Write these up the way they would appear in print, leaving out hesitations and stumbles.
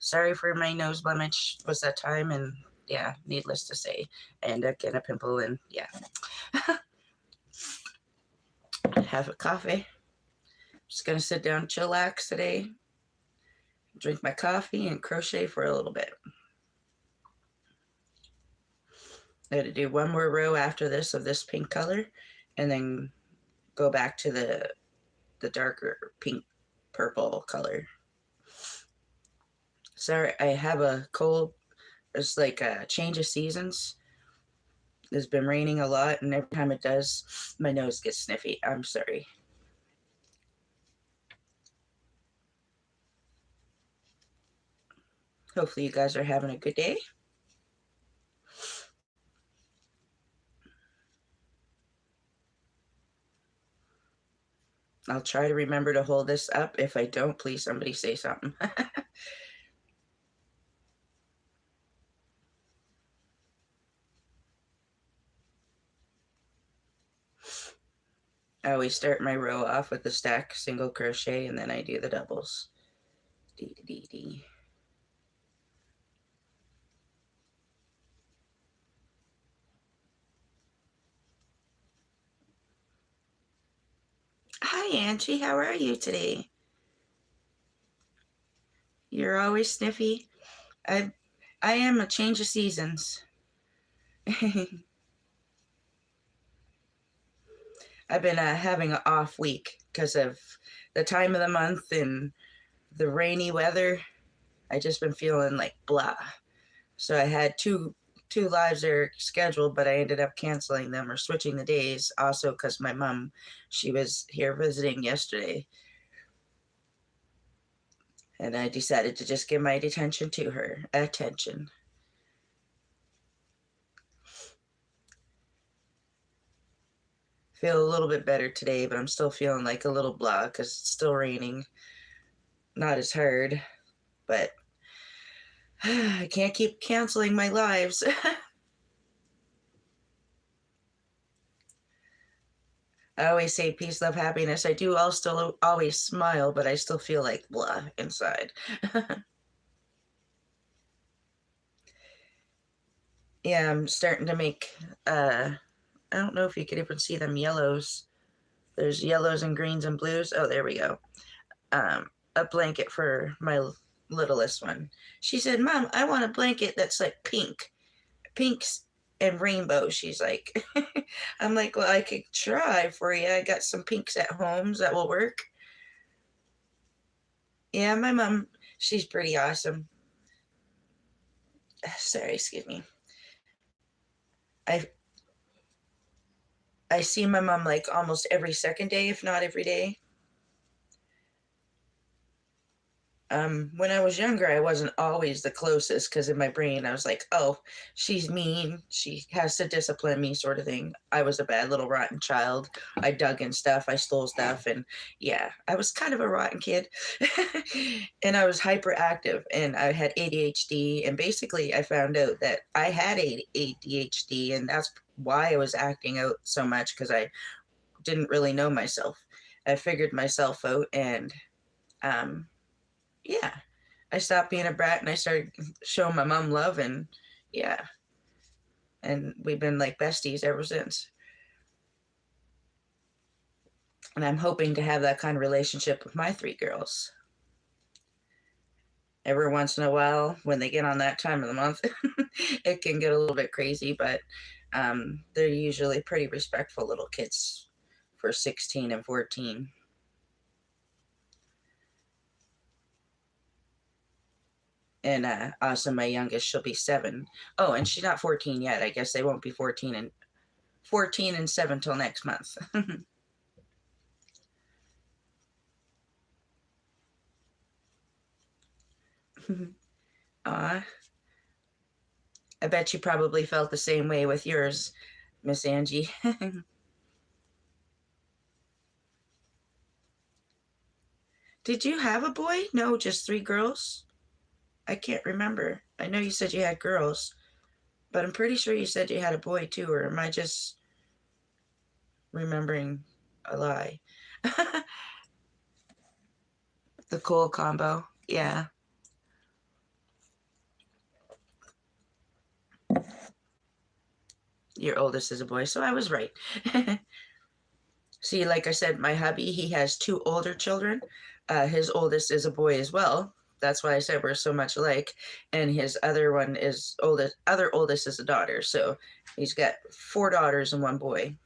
Sorry for my nose blemish. Was that time? And yeah, needless to say, I ended up getting a pimple, and yeah. Have a coffee. Just gonna sit down, chillax today, drink my coffee, and crochet for a little bit. I had to do one more row after this of this pink color, and then go back to the darker pink purple color. Sorry, I have a cold. It's like a change of seasons. It's been raining a lot, and every time it does, my nose gets sniffy. I'm sorry. Hopefully, you guys are having a good day. I'll try to remember to hold this up. If I don't, please somebody say something. I always start my row off with the stack single crochet, and then I do the doubles. Dee dee dee dee. Hi, Angie. How are you today? You're always sniffy. I I am a change of seasons. I've been having an off week because of the time of the month and the rainy weather. I just been feeling like blah. So I had two lives that are scheduled, but I ended up canceling them or switching the days. Also, because my mom, she was here visiting yesterday, and I decided to just give my attention to her. Attention. Feel a little bit better today, but I'm still feeling like a little blah because it's still raining. Not as hard, but I can't keep canceling my lives. I always say peace, love, happiness. I do. I'll still always smile, but I still feel like blah inside. Yeah, I'm starting to make. I don't know if you could even see them yellows. There's yellows and greens and blues. Oh, there we go. A blanket for my littlest one. She said, "Mom, I want a blanket that's like pinks and rainbow." She's like, I'm like, well, I could try for you. I got some pinks at home that will work. Yeah, my mom, she's pretty awesome. Sorry, excuse me. I I see my mom like almost every second day, if not every day. When I was younger, I wasn't always the closest because in my brain, I was like, oh, she's mean. She has to discipline me, sort of thing. I was a bad little rotten child. I dug in stuff, I stole stuff. And yeah, I was kind of a rotten kid. And I was hyperactive and I had ADHD. And basically, I found out that I had ADHD, and that's why I was acting out so much because I didn't really know myself. I figured myself out, and um, yeah, I stopped being a brat and I started showing my mom love, and yeah, and we've been like besties ever since. And I'm hoping to have that kind of relationship with my three girls. Every once in a while, when they get on that time of the month, it can get a little bit crazy, but they're usually pretty respectful little kids for 16 and 14. And also my youngest, she'll be 7. Oh, and she's not 14 yet. I guess they won't be 14 and 7 till next month. Aw, I bet you probably felt the same way with yours, Miss Angie. Did you have a boy? No, just 3 girls? I can't remember. I know you said you had girls, but I'm pretty sure you said you had a boy too, or am I just remembering a lie? The cool combo. Yeah. Your oldest is a boy, so I was right. See, like I said, my hubby, he has two older children. His oldest is a boy as well. That's why I said we're so much alike. And his other one is other oldest is a daughter. So he's got 4 daughters and 1 boy.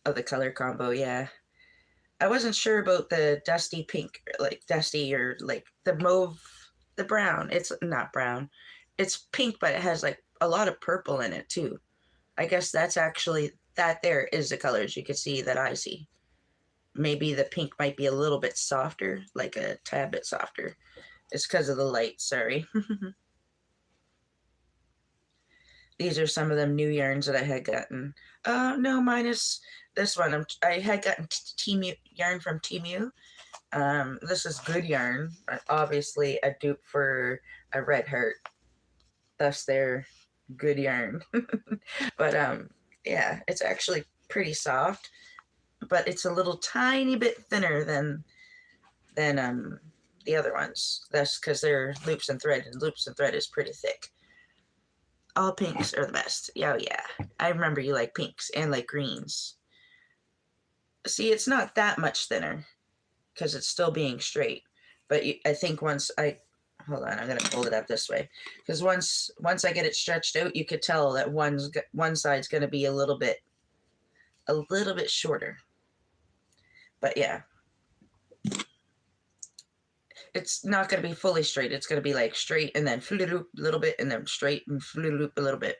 Oh, the color combo, yeah. I wasn't sure about the dusty pink, like dusty or like the mauve, the brown. It's not brown. It's pink, but it has like a lot of purple in it too. I guess that's actually, that there is the colors you could see that I see. Maybe the pink might be a little bit softer, like a tad bit softer. It's because of the light, sorry. These are some of them new yarns that I had gotten. No, minus this one. I had gotten Temu yarn from Temu. This is good yarn, obviously a dupe for a red heart. Thus, they're good yarn. But yeah, it's actually pretty soft, but it's a little tiny bit thinner than the other ones. That's because they're loops and thread, and loops and thread is pretty thick. All pinks are the best. Oh yeah, I remember you like pinks and like greens. See, it's not that much thinner because it's still being straight. But I think once I hold on, I'm gonna fold it up this way because once I get it stretched out, you could tell that one side's gonna be a little bit shorter. But yeah, it's not gonna be fully straight. It's gonna be like straight and then loop a little bit and then straight and loop a little bit.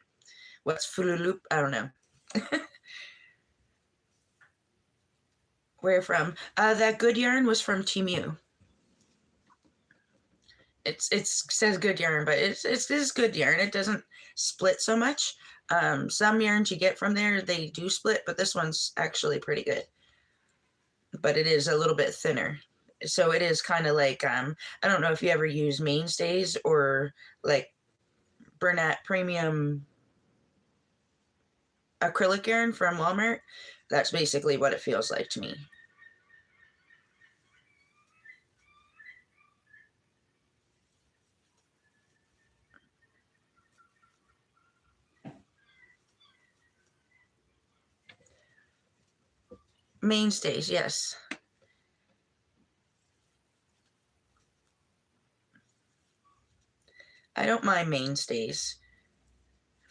What's loop? I don't know. Where from? That good yarn was from Temu. It says good yarn, but it's good yarn. It doesn't split so much. Some yarns you get from there, they do split, but this one's actually pretty good. But it is a little bit thinner. So it is kind of like, I don't know if you ever use Mainstays or like Bernat Premium acrylic yarn from Walmart. That's basically what it feels like to me. Mainstays, yes. I don't mind Mainstays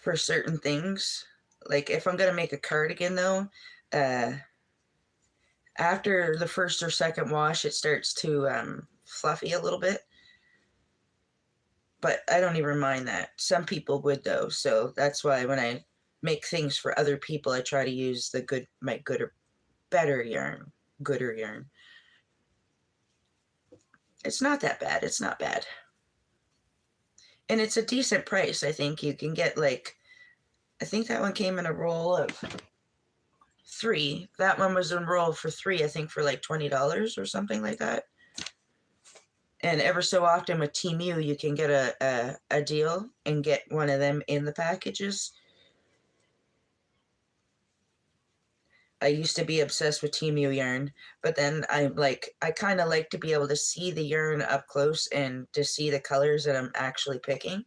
for certain things. Like if I'm gonna make a cardigan though, after the first or second wash, it starts to fluffy a little bit. But I don't even mind that. Some people would though, so that's why when I make things for other people, I try to use my good or better yarn, gooder yarn. It's not that bad. It's not bad. And it's a decent price. I think you can get like, I think that one came in a roll of 3. That one was in roll for 3, I think for like $20 or something like that. And ever so often with Temu, you can get a deal and get one of them in the packages. I used to be obsessed with Temu yarn, but then I kind of like to be able to see the yarn up close and to see the colors that I'm actually picking.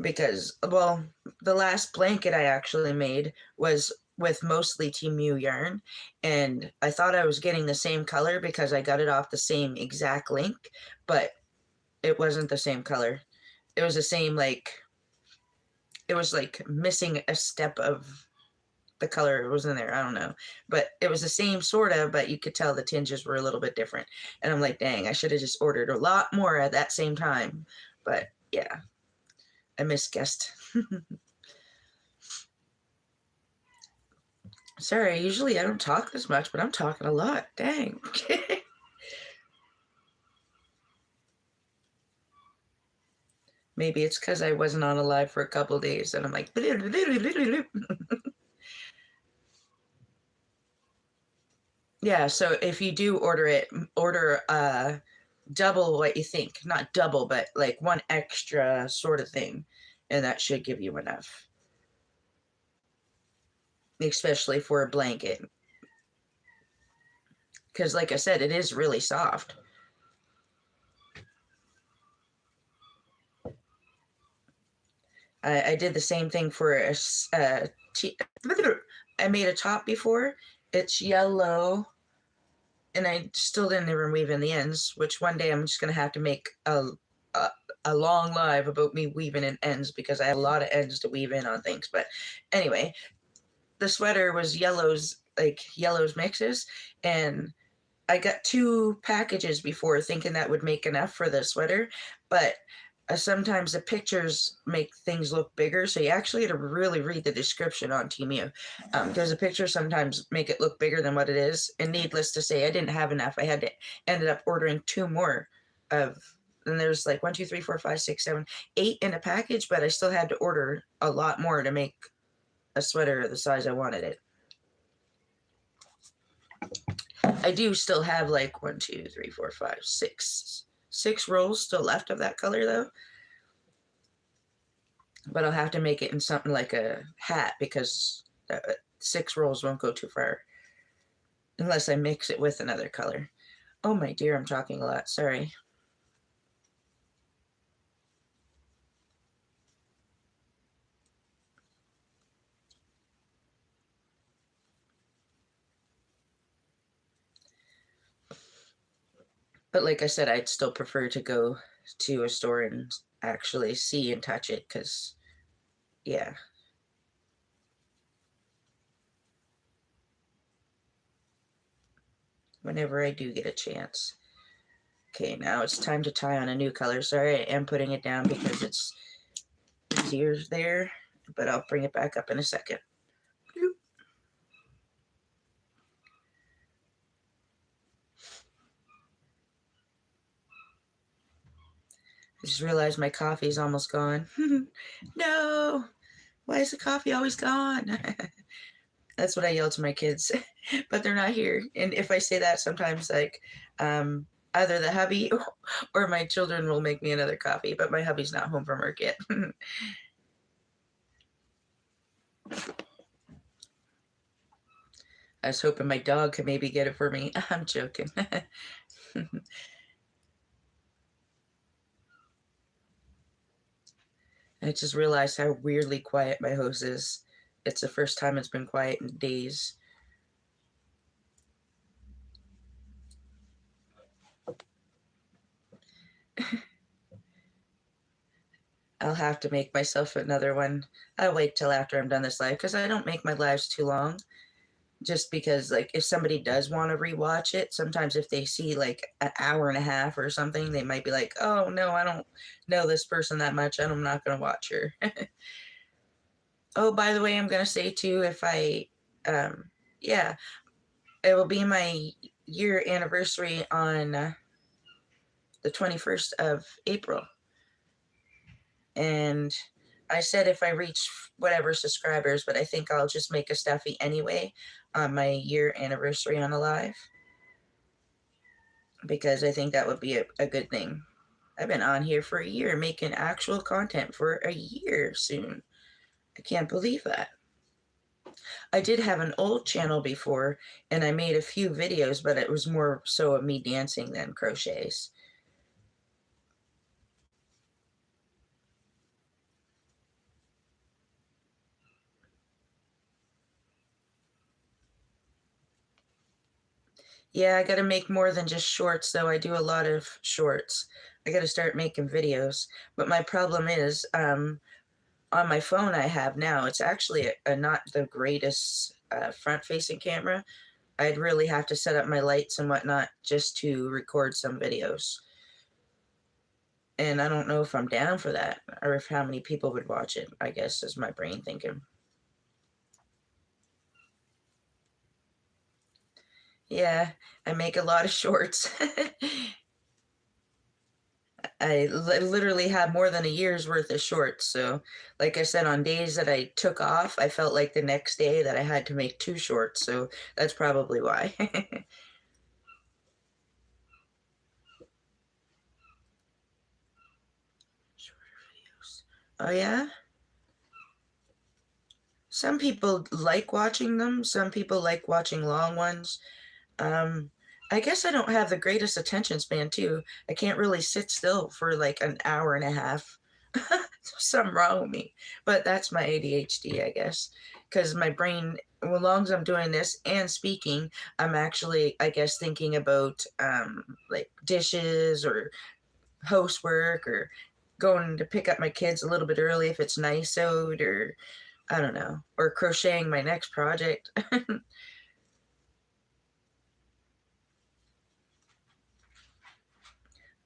Because, well, the last blanket I actually made was with mostly Temu yarn, and I thought I was getting the same color because I got it off the same exact link, but it wasn't the same color. It was the same, like, it was like missing a step of the color was in there. I don't know, but it was the same sort of, but you could tell the tinges were a little bit different. And I'm like, dang, I should have just ordered a lot more at that same time. But yeah, I misguessed. Sorry, usually I don't talk this much, but I'm talking a lot. Dang. Maybe it's because I wasn't on a live for a couple days and I'm like, yeah, so if you do order it, order double what you think. Not double, but like one extra sort of thing. And that should give you enough. Especially for a blanket. Because like I said, it is really soft. I did the same thing for I made a top before. It's yellow, and I still didn't even weave in the ends, which one day I'm just going to have to make a, a long live about me weaving in ends because I have a lot of ends to weave in on things. But anyway, the sweater was yellows, like yellows mixes, and I got 2 packages before thinking that would make enough for the sweater, but sometimes the pictures make things look bigger, so you actually have to really read the description on Temu, because the pictures sometimes make it look bigger than what it is. And needless to say, I didn't have enough. I had to ended up ordering 2 more of. And there's like 1, 2, 3, 4, 5, 6, 7, 8 in a package, but I still had to order a lot more to make a sweater the size I wanted it. I do still have like 1, 2, 3, 4, 5, 6 rolls still left of that color though. But I'll have to make it in something like a hat because 6 rolls won't go too far unless I mix it with another color. Oh my dear, I'm talking a lot. Sorry. But like I said, I'd still prefer to go to a store and actually see and touch it because, yeah. Whenever I do get a chance. Okay, now it's time to tie on a new color. Sorry, I am putting it down because it's easier there, but I'll bring it back up in a second. I just realized my coffee is almost gone. No, why is the coffee always gone? That's what I yell to my kids, but they're not here. And if I say that, sometimes like either the hubby or my children will make me another coffee, but my hubby's not home from work yet. I was hoping my dog could maybe get it for me. I'm joking. I just realized how weirdly quiet my house is. It's the first time it's been quiet in days. I'll have to make myself another one. I'll wait till after I'm done this live because I don't make my lives too long. Just because, like, if somebody does want to rewatch it, sometimes if they see like an hour and a half or something, they might be like, "Oh no, I don't know this person that much, and I'm not gonna watch her." Oh, by the way, I'm gonna say too, if I, yeah, it will be my year anniversary on the 21st of April. And I said if I reach whatever subscribers, but I think I'll just make a stuffy anyway on my year anniversary on a live because I think that would be a good thing. I've been on here for a year making actual content for a year soon. I can't believe that. I did have an old channel before and I made a few videos, but it was more so of me dancing than crochets. Yeah, I got to make more than just shorts, though. I do a lot of shorts. I got to start making videos. But my problem is, on my phone I have now, it's actually not the greatest front-facing camera. I'd really have to set up my lights and whatnot just to record some videos. And I don't know if I'm down for that or if how many people would watch it, I guess, is my brain thinking. Yeah, I make a lot of shorts. I literally have more than a year's worth of shorts. So, like I said, on days that I took off, I felt like the next day that I had to make 2 shorts. So that's probably why. Shorter videos. Oh, yeah? Some people like watching them. Some people like watching long ones. Um, I guess I don't have the greatest attention span, too. I can't really sit still for like an hour and a half. something wrong with me. But that's my ADHD, I guess, because my brain, as long as I'm doing this and speaking, I'm actually, I guess, thinking about like dishes or housework or going to pick up my kids a little bit early if it's nice out, or I don't know, or crocheting my next project.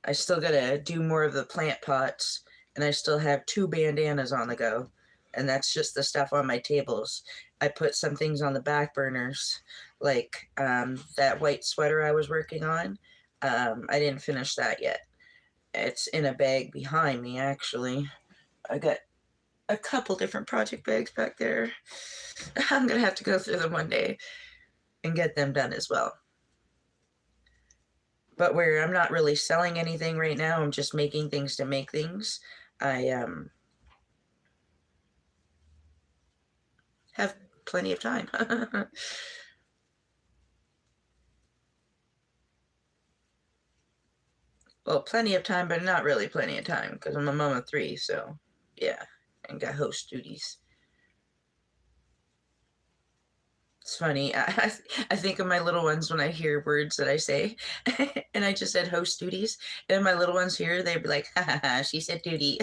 I still gotta do more of the plant pots, and I still have 2 bandanas on the go, and that's just the stuff on my tables. I put some things on the back burners, like that white sweater I was working on. I didn't finish that yet. It's in a bag behind me, actually. I got a couple different project bags back there. I'm gonna have to go through them one day and get them done as well. But where I'm not really selling anything right now, I'm just making things to make things. I have plenty of time. Well, plenty of time, but not really plenty of time because I'm a mom of 3, so yeah, and got host duties. It's funny. I think of my little ones when I hear words that I say, and I just said host duties, and my little ones here, they'd be like, ha ha ha, she said duty.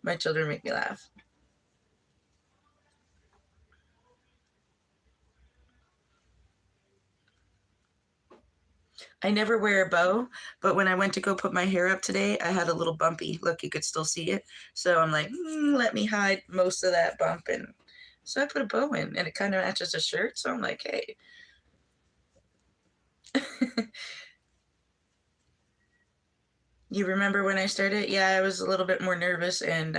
My children make me laugh. I never wear a bow, but when I went to go put my hair up today, I had a little bumpy. Look, you could still see it. So I'm like, let me hide most of that bump. And so I put a bow in, and it kind of matches the shirt. So I'm like, hey. You remember when I started? Yeah, I was a little bit more nervous, and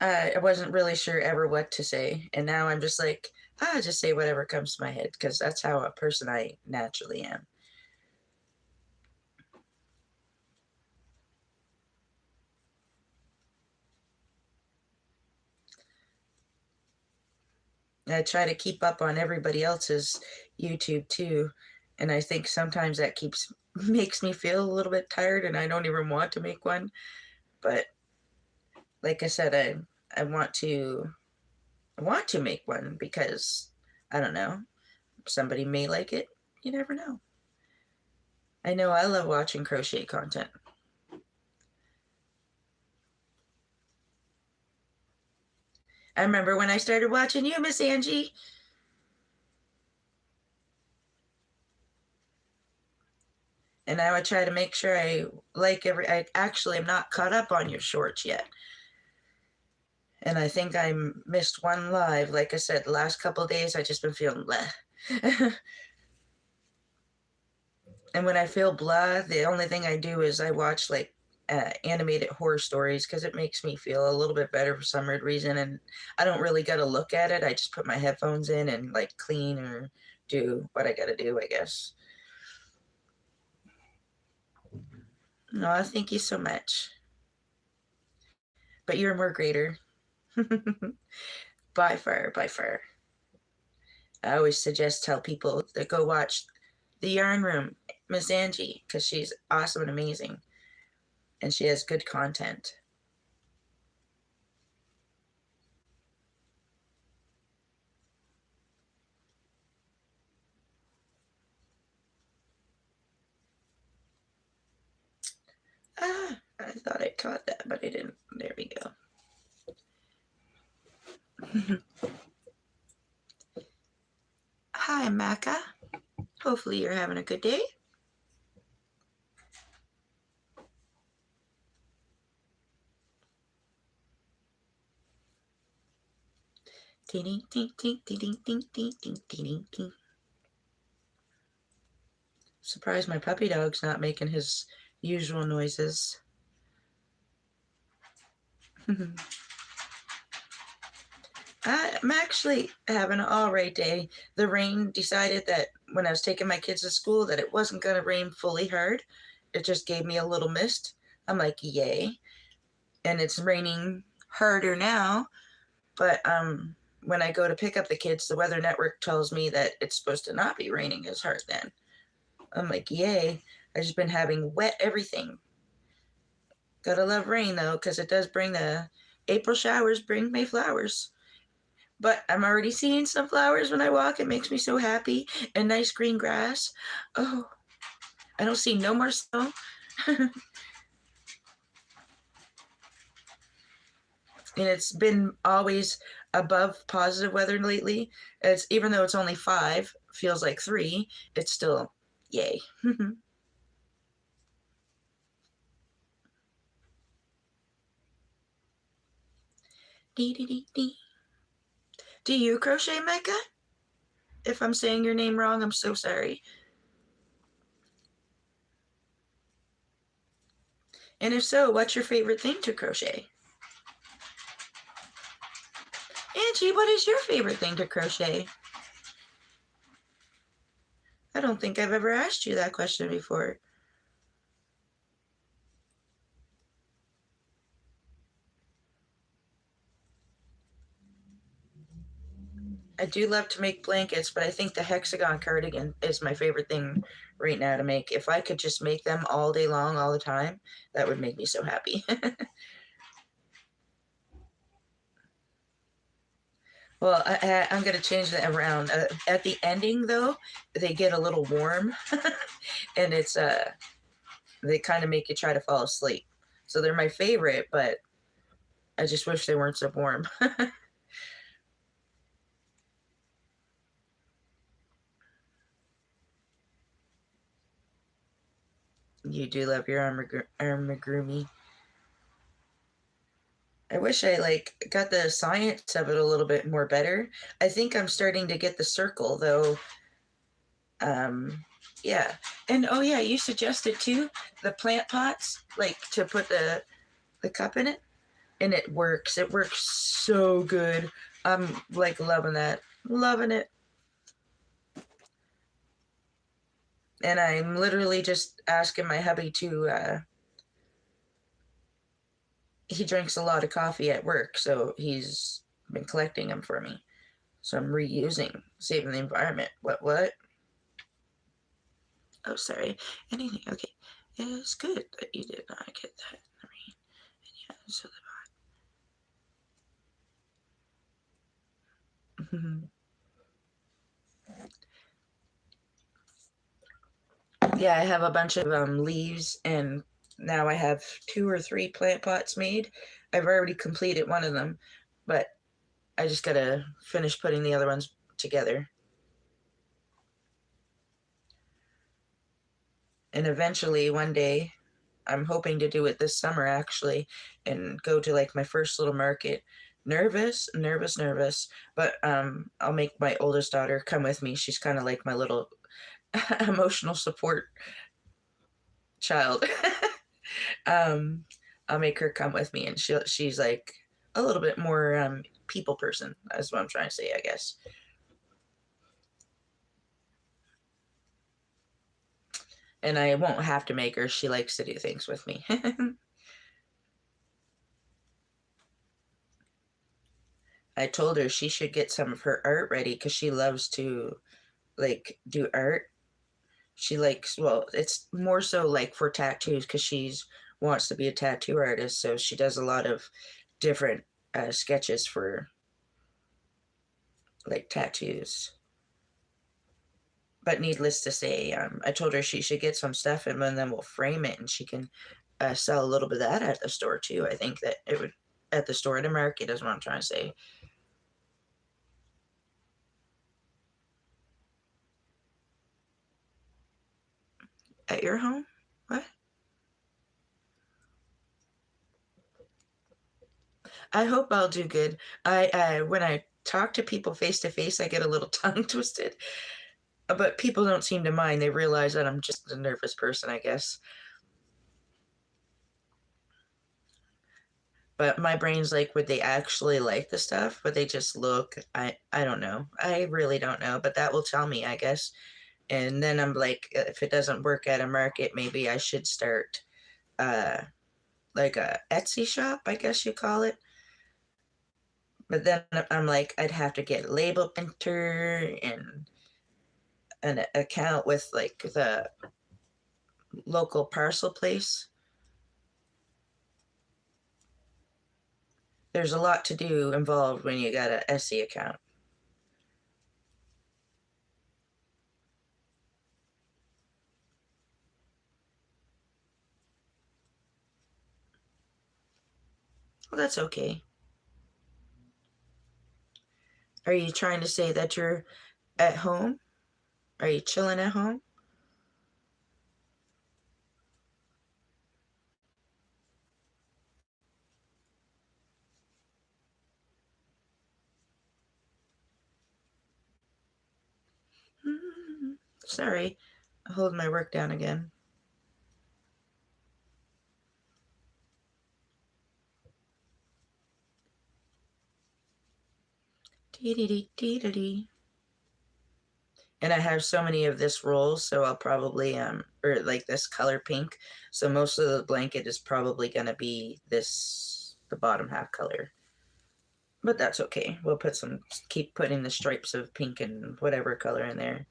I wasn't really sure ever what to say. And now I'm just like, just say whatever comes to my head, because that's how a person I naturally am. I try to keep up on everybody else's YouTube too, and I think sometimes that keeps makes me feel a little bit tired, and I don't even want to make one. But like I said, I want to make one because I don't know, somebody may like it. You never know. I know I love watching crochet content. I remember when I started watching you, Miss Angie. And I would try to make sure I like every. I actually am not caught up on your shorts yet, and I think I missed one live. Like I said, the last couple of days I just been feeling bleh. And when I feel blah, the only thing I do is I watch like animated horror stories because it makes me feel a little bit better for some weird reason. And I don't really got to look at it. I just put my headphones in and like clean or do what I got to do, I guess. No, thank you so much. But you're more greater. By far, by far. I always tell people to go watch The Yarn Room, Miss Angie, because she's awesome and amazing. And she has good content. I thought I caught that, but I didn't. There we go. Hi, Maka. Hopefully you're having a good day. Ding, ding, ding, ding, ding, ding, ding, ding, ding, ding. Surprised my puppy dog's not making his usual noises. I'm actually having an all right day. The rain decided that when I was taking my kids to school that it wasn't going to rain fully hard. It just gave me a little mist. I'm like, yay. And it's raining harder now. But when I go to pick up the kids, the Weather Network tells me that it's supposed to not be raining as hard then. I'm like, yay. I've just been having wet everything. Gotta love rain though, because it does bring the April showers, bring May flowers. But I'm already seeing some flowers when I walk. It makes me so happy. And nice green grass. Oh, I don't see no more snow. And it's been always above positive weather lately. It's even though it's only 5, feels like 3. It's still yay. Dee, dee, dee, dee. Do you crochet, Micah? If I'm saying your name wrong, I'm so sorry. And if so, what's your favorite thing to crochet? Angie, what is your favorite thing to crochet? I don't think I've ever asked you that question before. I do love to make blankets, but I think the hexagon cardigan is my favorite thing right now to make. If I could just make them all day long, all the time, that would make me so happy. Well, I'm going to change that around. At the ending, though, they get a little warm, and they kind of make you try to fall asleep. So they're my favorite, but I just wish they weren't so warm. You do love your amigurumi. I wish I got the science of it a little bit more better. I think I'm starting to get the circle though. Yeah. And oh yeah, you suggested too the plant pots, like to put the cup in it, and it works. It works so good. I'm like loving that. Loving it. And I'm literally just asking my hubby to he drinks a lot of coffee at work, so he's been collecting them for me. So I'm reusing, saving the environment. What? Oh, sorry. Anything? Okay. It's good that you did not get that. I mean, yeah. So the yeah, I have a bunch of leaves, and now I have 2 or 3 plant pots made. I've already completed one of them, but I just gotta finish putting the other ones together. And eventually, one day, I'm hoping to do it this summer actually, and go to like my first little market. Nervous, nervous, nervous, but I'll make my oldest daughter come with me. She's kind of like my little emotional support child. um, I'll make her come with me, and she's like a little bit more people person. That's what I'm trying to say, I guess. And I won't have to make her. She likes to do things with me. I told her she should get some of her art ready because she loves to like do art. She likes, well, it's more so like for tattoos because she's wants to be a tattoo artist, so she does a lot of different sketches for like tattoos. But needless to say, I told her she should get some stuff and then we'll frame it and she can sell a little bit of that at the store too. I think that it would at the store at a market is what I'm trying to say. At your home? What? I hope I'll do good. I when I talk to people face to face, I get a little tongue twisted, but people don't seem to mind. They realize that I'm just a nervous person, I guess. But my brain's like, would they actually like the stuff? Would they just look? I don't know. I really don't know, but that will tell me, I guess. And then I'm like, if it doesn't work at a market, maybe I should start uh like a Etsy shop, I guess you call it. But then I'm like, I'd have to get a label printer and an account with like the local parcel place. there's a lot to do involved when you got a Etsy account. Well, that's okay. Are you trying to say that you're at home? Are you chilling at home? Sorry, I hold my work down again. Dee-dee-dee-dee-dee. And I have so many of this roll, so I'll probably or like this color pink. So most of the blanket is probably gonna be this the bottom half color. But that's okay. We'll keep putting the stripes of pink and whatever color in there.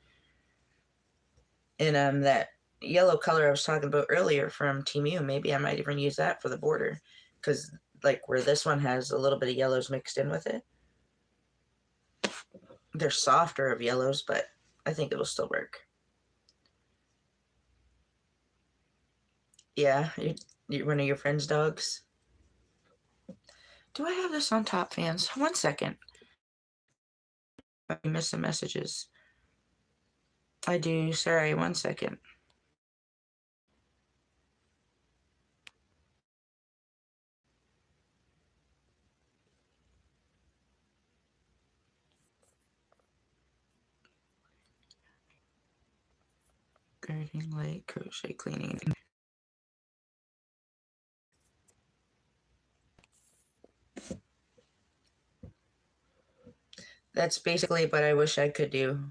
And that yellow color I was talking about earlier from Temu, maybe I might even use that for the border, because like where this one has a little bit of yellows mixed in with it, they're softer of yellows, but I think it'll still work. Yeah, you're one of your friend's dogs. Do I have this on top fans? 1 second. I missed some messages. I do. Sorry, 1 second. Gardening, light, crochet, cleaning. That's basically what I wish I could do.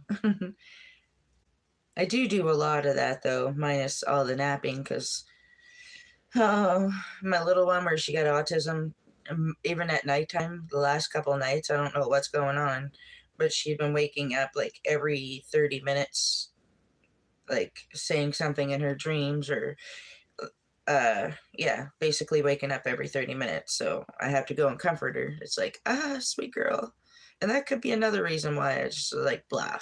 I do a lot of that though, minus all the napping, because oh, my little one, where she got autism, even at nighttime, the last couple nights, I don't know what's going on, but she'd been waking up like every 30 minutes, like saying something in her dreams, or yeah, basically waking up every 30 minutes. So I have to go and comfort her. It's like, sweet girl. And that could be another reason why I just like blah.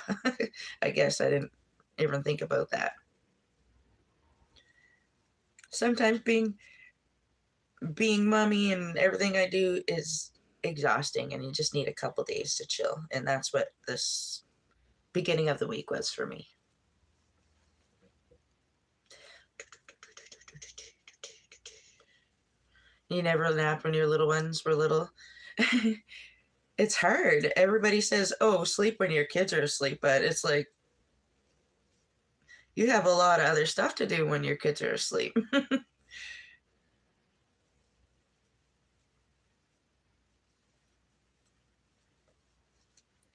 I guess I didn't even think about that. Sometimes being mommy and everything I do is exhausting, and you just need a couple days to chill. And that's what this beginning of the week was for me. You never nap when your little ones were little. It's hard. Everybody says, oh, sleep when your kids are asleep, but it's like you have a lot of other stuff to do when your kids are asleep.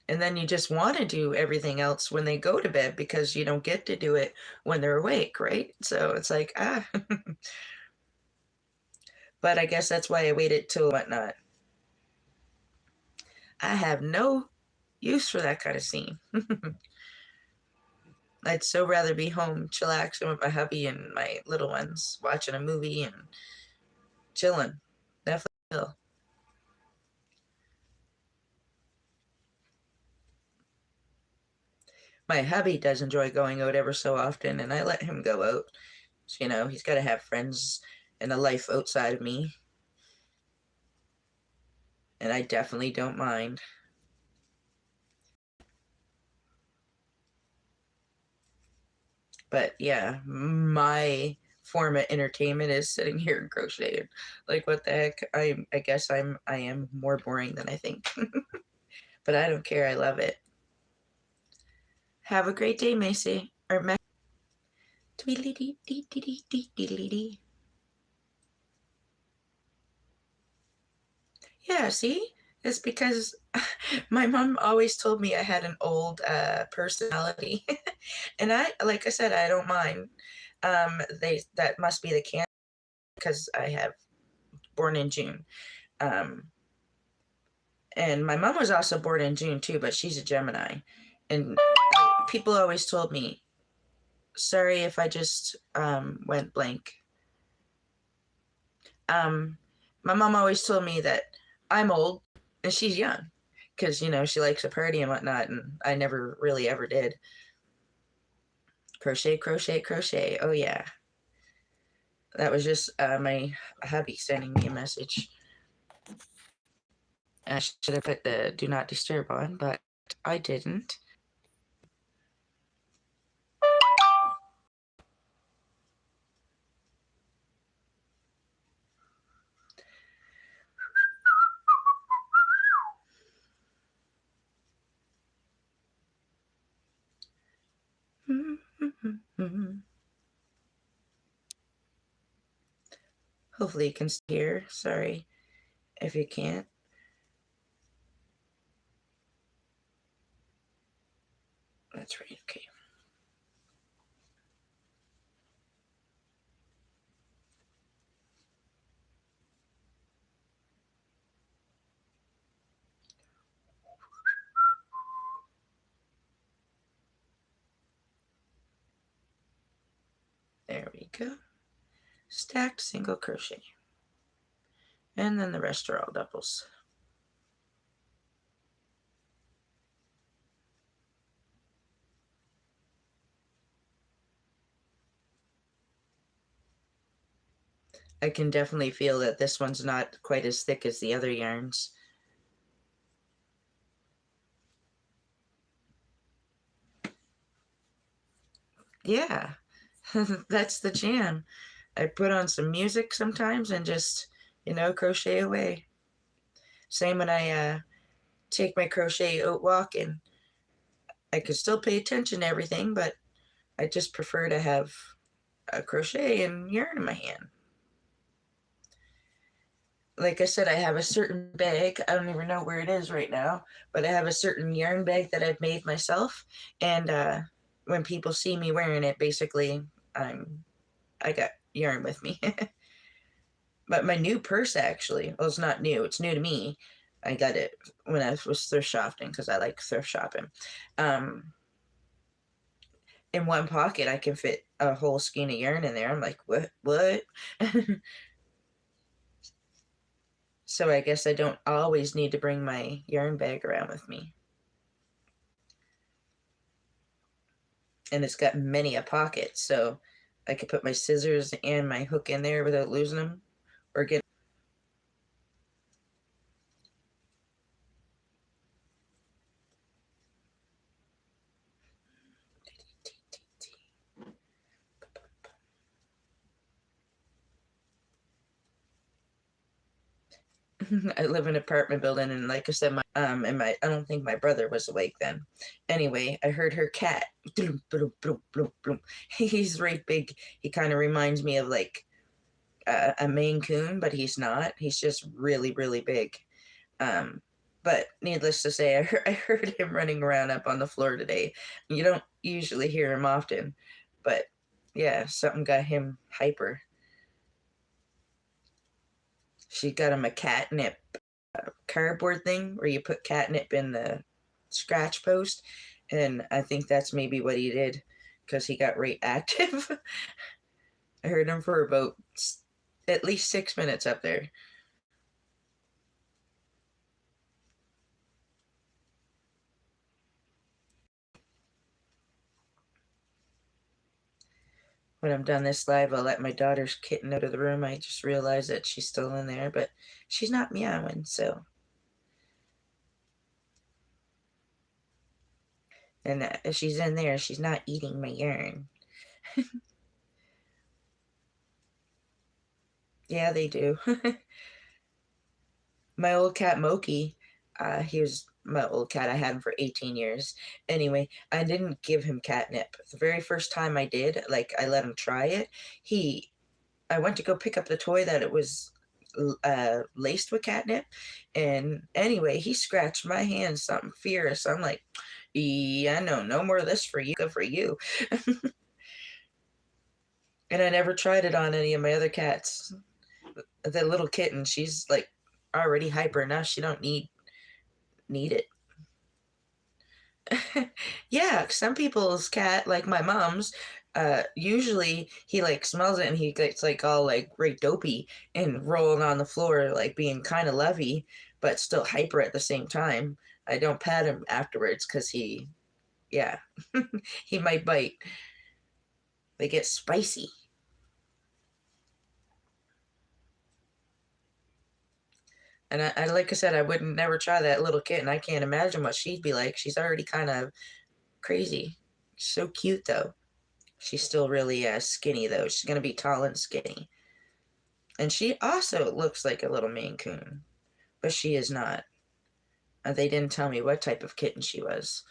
And then you just want to do everything else when they go to bed because you don't get to do it when they're awake, right? So it's like, but I guess that's why I waited till whatnot. I have no use for that kind of scene. I'd so rather be home chillaxing with my hubby and my little ones, watching a movie and chilling. Definitely. My hubby does enjoy going out ever so often, and I let him go out. So, he's got to have friends and a life outside of me. And I definitely don't mind. But yeah, my form of entertainment is sitting here and crocheting. Like, what the heck? I guess I am more boring than I think. But I don't care. I love it. Have a great day, Macy. Or Mac. Tweedly dee dee dee dee dee dee dee. Yeah, see? It's because my mom always told me I had an old personality. And like I said, I don't mind. That must be the can because I have born in June. And my mom was also born in June too, but she's a Gemini. And people always told me, sorry if I just went blank. My mom always told me that I'm old and she's young because, you know, she likes to party and whatnot, and I never really ever did. Crochet, crochet, crochet. Oh, yeah. That was just my hubby sending me a message. I should have put the do not disturb on, but I didn't. Hopefully you can hear. Sorry if you can't. That's right. Okay. There we go. Stacked single crochet. And then the rest are all doubles. I can definitely feel that this one's not quite as thick as the other yarns. Yeah, that's the jam. I put on some music sometimes and just, you know, crochet away. Same when I take my crochet out walking. I could still pay attention to everything, but I just prefer to have a crochet and yarn in my hand. Like I said, I have a certain bag. I don't even know where it is right now, but I have a certain yarn bag that I've made myself. And when people see me wearing it, basically, I got yarn with me. But my new purse, actually, well, it's not new. It's new to me. I got it when I was thrift shopping because I like thrift shopping. Um, in one pocket, I can fit a whole skein of yarn in there. I'm like, what? What? So I guess I don't always need to bring my yarn bag around with me. And it's got many a pocket, so I could put my scissors and my hook in there without losing them or get. I live in an apartment building, and like I said, I don't think my brother was awake then. Anyway, I heard her cat. Bloom, bloom, bloom, bloom, bloom. He's right big. He kind of reminds me of like a Maine Coon, but he's not. He's just really, really big. Um, but needless to say, I heard him running around up on the floor today. You don't usually hear him often, but yeah, something got him hyper. She got him a catnip cardboard thing where you put catnip in the scratch post, and I think that's maybe what he did because he got right active. I heard him for about at least 6 minutes up there. When I'm done this live, I'll let my daughter's kitten out of the room. I just realized that she's still in there, but she's not meowing, so. And if she's in there, she's not eating my yarn. Yeah, they do. My old cat Moki, he was my old cat. I had him for 18 years. Anyway, I didn't give him catnip. The very first time I did, like I let him try it, I went to go pick up the toy that it was laced with catnip, and anyway, he scratched my hand something fierce. I'm like, yeah, no more of this for you. Good for you. And I never tried it on any of my other cats. The little kitten, she's like already hyper enough. She don't need it. Yeah, some people's cat, like my mom's, usually he like smells it and he gets like all like right dopey and rolling on the floor, like being kind of lovey, but still hyper at the same time. I don't pat him afterwards because yeah, he might bite. They get spicy. And like I said, I would never try that little kitten. I can't imagine what she'd be like. She's already kind of crazy. So cute though. She's still really skinny though. She's gonna be tall and skinny. And she also looks like a little Maine Coon, but she is not. They didn't tell me what type of kitten she was.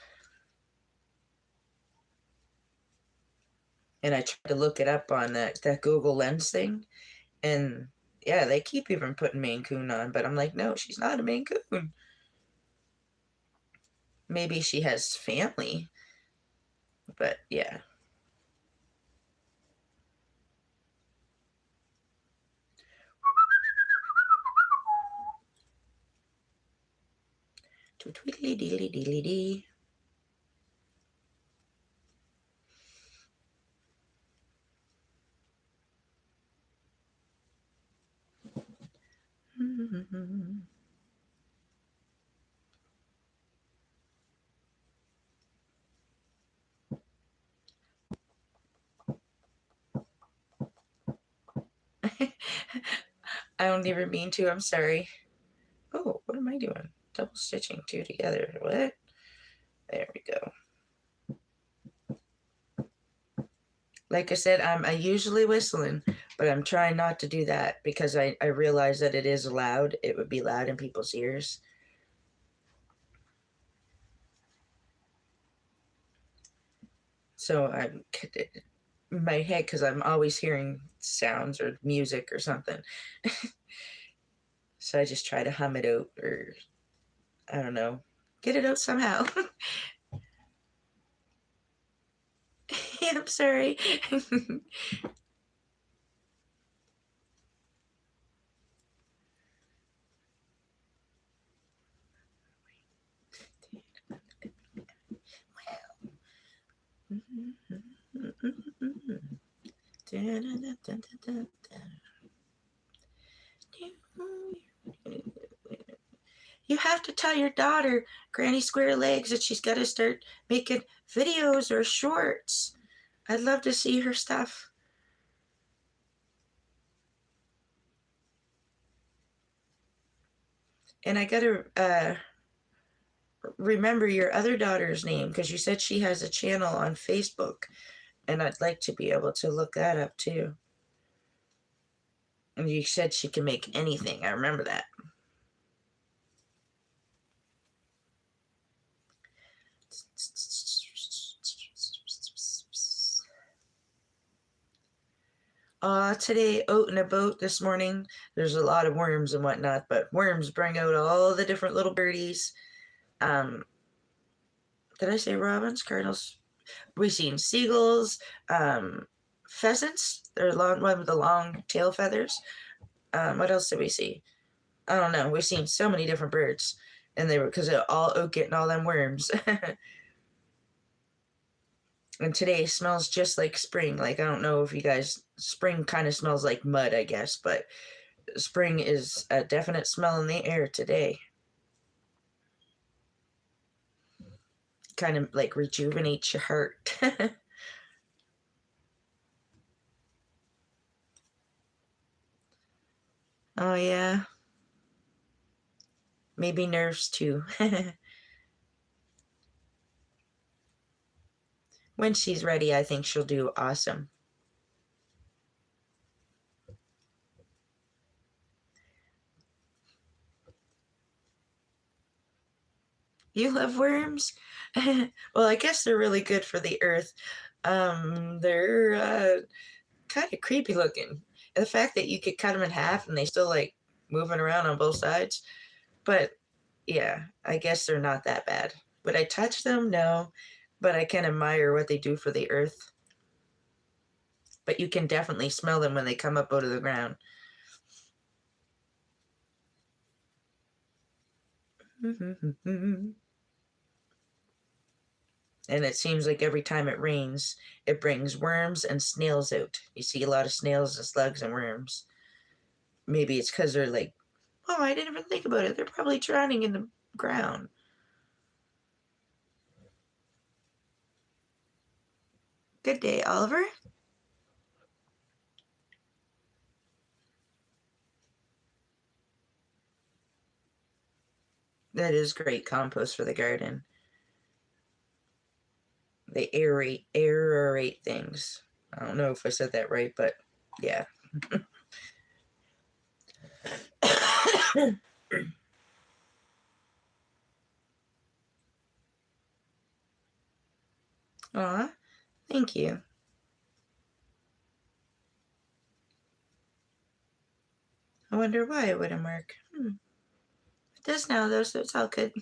And I tried to look it up on that Google Lens thing, and yeah, they keep even putting Maine Coon on, but I'm like, no, she's not a Maine Coon. Maybe she has family, but yeah. Tweedly deedly deedly dee. I don't even mean to. I'm sorry. Oh, what am I doing? Double stitching two together. What? There we go. Like I said, I usually whistling, but I'm trying not to do that because I realize that it is loud. It would be loud in people's ears. So I'm in my head because I'm always hearing sounds or music or something. So I just try to hum it out or I don't know, get it out somehow. I'm sorry. You have to tell your daughter, Granny Square Legs, that she's got to start making videos or shorts. I'd love to see her stuff. And I got to remember your other daughter's name because you said she has a channel on Facebook, and I'd like to be able to look that up too. And you said she can make anything. I remember that. Today out and about this morning, there's a lot of worms and whatnot, but worms bring out all the different little birdies. Um, did I say robins, cardinals? We've seen seagulls, pheasants. They're long one with the long tail feathers. What else did we see? I don't know. We've seen so many different birds, and they were because they're all out getting all them worms. And today smells just like spring. Like I don't know if you guys, spring kind of smells like mud, I guess, but spring is a definite smell in the air today. Kind of like rejuvenates your heart. Oh yeah, maybe nerves too. When she's ready, I think she'll do awesome. You love worms? Well, I guess they're really good for the earth. They're kind of creepy looking. And the fact that you could cut them in half and they still like moving around on both sides. But yeah, I guess they're not that bad. Would I touch them? No. But I can admire what they do for the earth. But you can definitely smell them when they come up out of the ground. And it seems like every time it rains, it brings worms and snails out. You see a lot of snails and slugs and worms. Maybe it's because they're like, oh, I didn't even think about it. They're probably drowning in the ground. Good day, Oliver. That is great compost for the garden. They aerate things. I don't know if I said that right, but yeah. Aw, thank you. I wonder why it wouldn't work. It does now, though, so it's all good.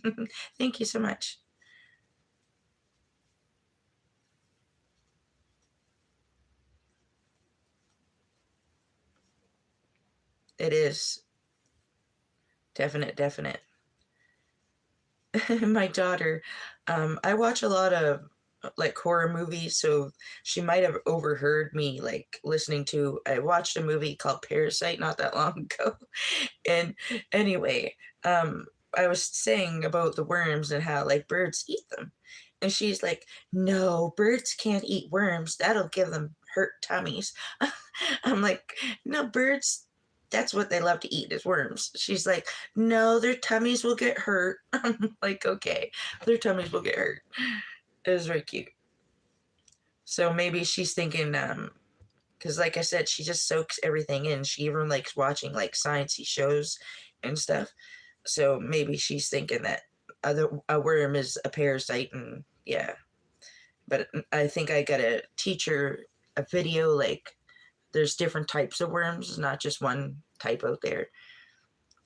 Thank you so much. It is definite. My daughter, I watch a lot of like horror movies, so she might have overheard me like listening to. I watched a movie called Parasite not that long ago, and anyway, I was saying about the worms and how like birds eat them, and she's like, "No, birds can't eat worms. That'll give them hurt tummies." I'm like, "No, birds." That's what they love to eat is worms. She's like, no, their tummies will get hurt. I'm like, okay, their tummies will get hurt. It was very cute. So maybe she's thinking, because like I said, she just soaks everything in. She even likes watching like sciencey shows and stuff. So maybe she's thinking that a worm is a parasite, and yeah. But I think I gotta teach her a video like there's different types of worms, not just one type out there,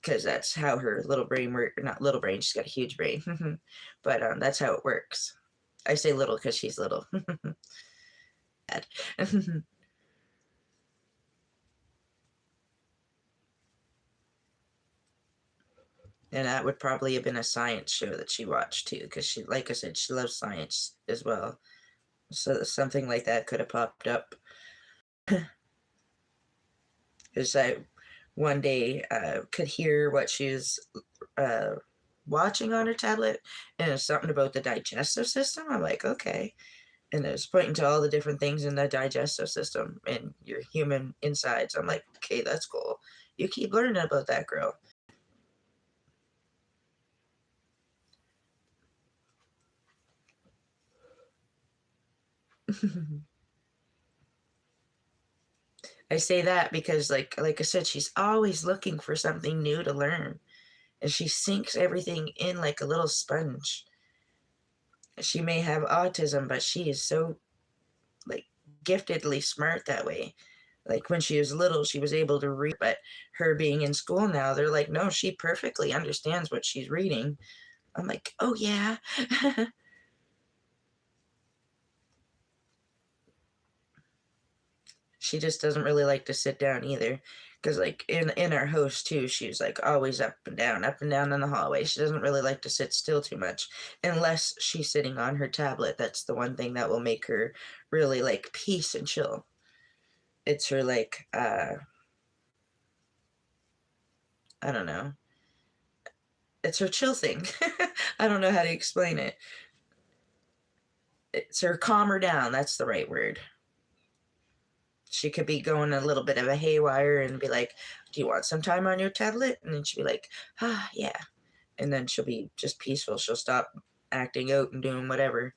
because that's how her little brain works. Not little brain, she's got a huge brain, but that's how it works. I say little because she's little. And that would probably have been a science show that she watched too, because she, like I said, she loves science as well. So something like that could have popped up. Because I one day could hear what she was uh, watching on her tablet, and it's something about the digestive system. I'm like, okay. And it was pointing to all the different things in the digestive system and your human insides. I'm like, okay, that's cool. You keep learning about that, girl. I say that because, like I said, she's always looking for something new to learn, and she sinks everything in like a little sponge. She may have autism, but she is so like giftedly smart that way. Like when she was little, she was able to read, but her being in school now, they're like, no, she perfectly understands what she's reading. I'm like, oh yeah. She just doesn't really like to sit down either. Because like in our house too, she's like always up and down in the hallway. She doesn't really like to sit still too much, unless she's sitting on her tablet. That's the one thing that will make her really like peace and chill. It's her like I don't know. It's her chill thing. I don't know how to explain it. It's her calm her down. That's the right word. She could be going a little bit of a haywire and be like, do you want some time on your tablet? And then she'll be like, ah, yeah. And then she'll be just peaceful. She'll stop acting out and doing whatever.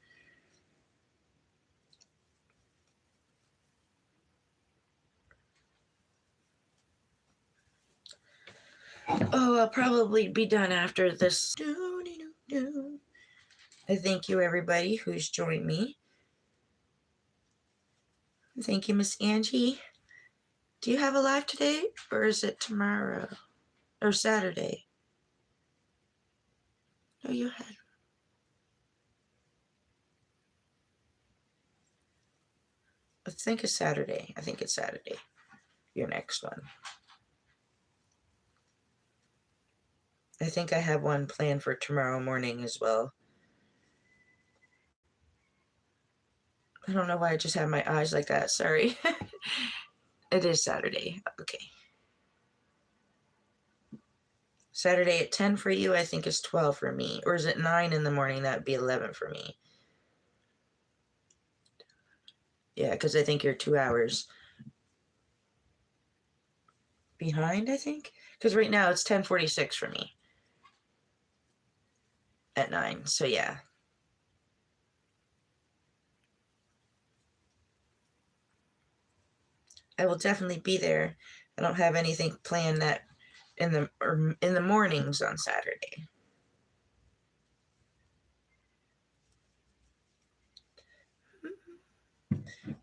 Oh, I'll probably be done after this. I thank you, everybody who's joined me. Thank you, Miss Angie. Do you have a live today, or is it tomorrow or Saturday? No, you had. I think it's Saturday. I think it's Saturday. Your next one. I think I have one planned for tomorrow morning as well. I don't know why I just have my eyes like that. Sorry. It is Saturday. Okay. Saturday at 10 for you, I think is 12 for me. Or is it 9 in the morning? That would be 11 for me. Yeah, because I think you're 2 hours behind, I think. Because right now it's 10:46 for me at 9. So yeah. I will definitely be there. I don't have anything planned that in the mornings on Saturday.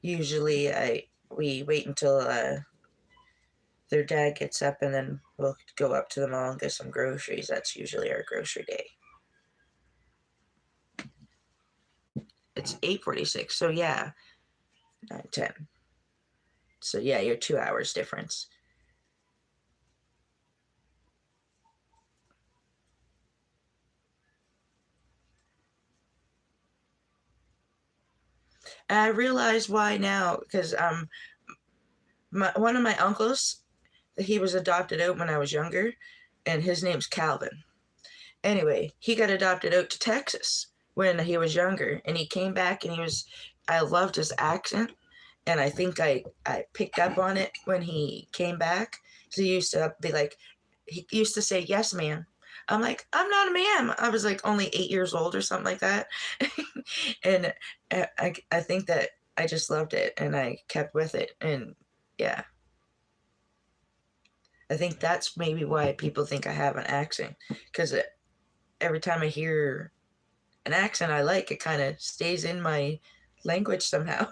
Usually we wait until their dad gets up and then we'll go up to the mall and get some groceries. That's usually our grocery day. It's 8:46, so yeah, 9:10. So yeah, you're 2 hours difference. And I realize why now because one of my uncles, he was adopted out when I was younger, and his name's Calvin. Anyway, he got adopted out to Texas when he was younger, and he came back and I loved his accent, and I think I picked up on it when he came back. So he used to be like, he used to say, "Yes, ma'am." I'm like, "I'm not a ma'am." I was like only 8 years old or something like that. And I think that I just loved it and I kept with it. And yeah, I think that's maybe why people think I have an accent, because every time I hear an accent I like, it kind of stays in my language somehow.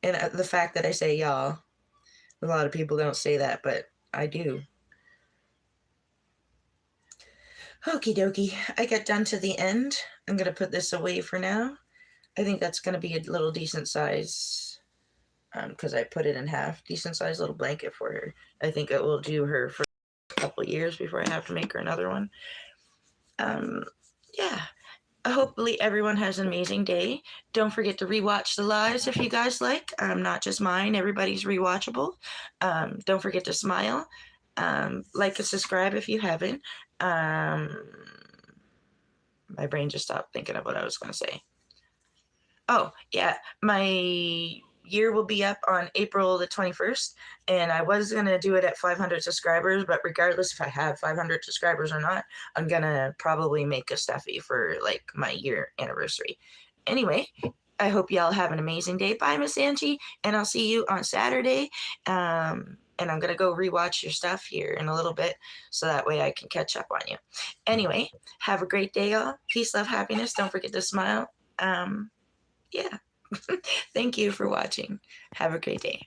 And the fact that I say y'all, a lot of people don't say that, but I do. Okie dokie, I got done to the end. I'm going to put this away for now. I think that's going to be a little decent size because I put it in half. Decent size little blanket for her. I think it will do her for a couple years before I have to make her another one. Yeah. Hopefully everyone has an amazing day. Don't forget to rewatch the lives if you guys like. Not just mine. Everybody's rewatchable. Don't forget to smile. Like and subscribe if you haven't. My brain just stopped thinking of what I was going to say. Oh, yeah. My year will be up on April the 21st, and I was going to do it at 500 subscribers, but regardless if I have 500 subscribers or not, I'm going to probably make a stuffy for like my year anniversary. Anyway, I hope y'all have an amazing day. Bye, Miss Angie, and I'll see you on Saturday. And I'm going to go rewatch your stuff here in a little bit so that way I can catch up on you. Anyway, have a great day, y'all. Peace, love, happiness. Don't forget to smile. Yeah. Thank you for watching. Have a great day.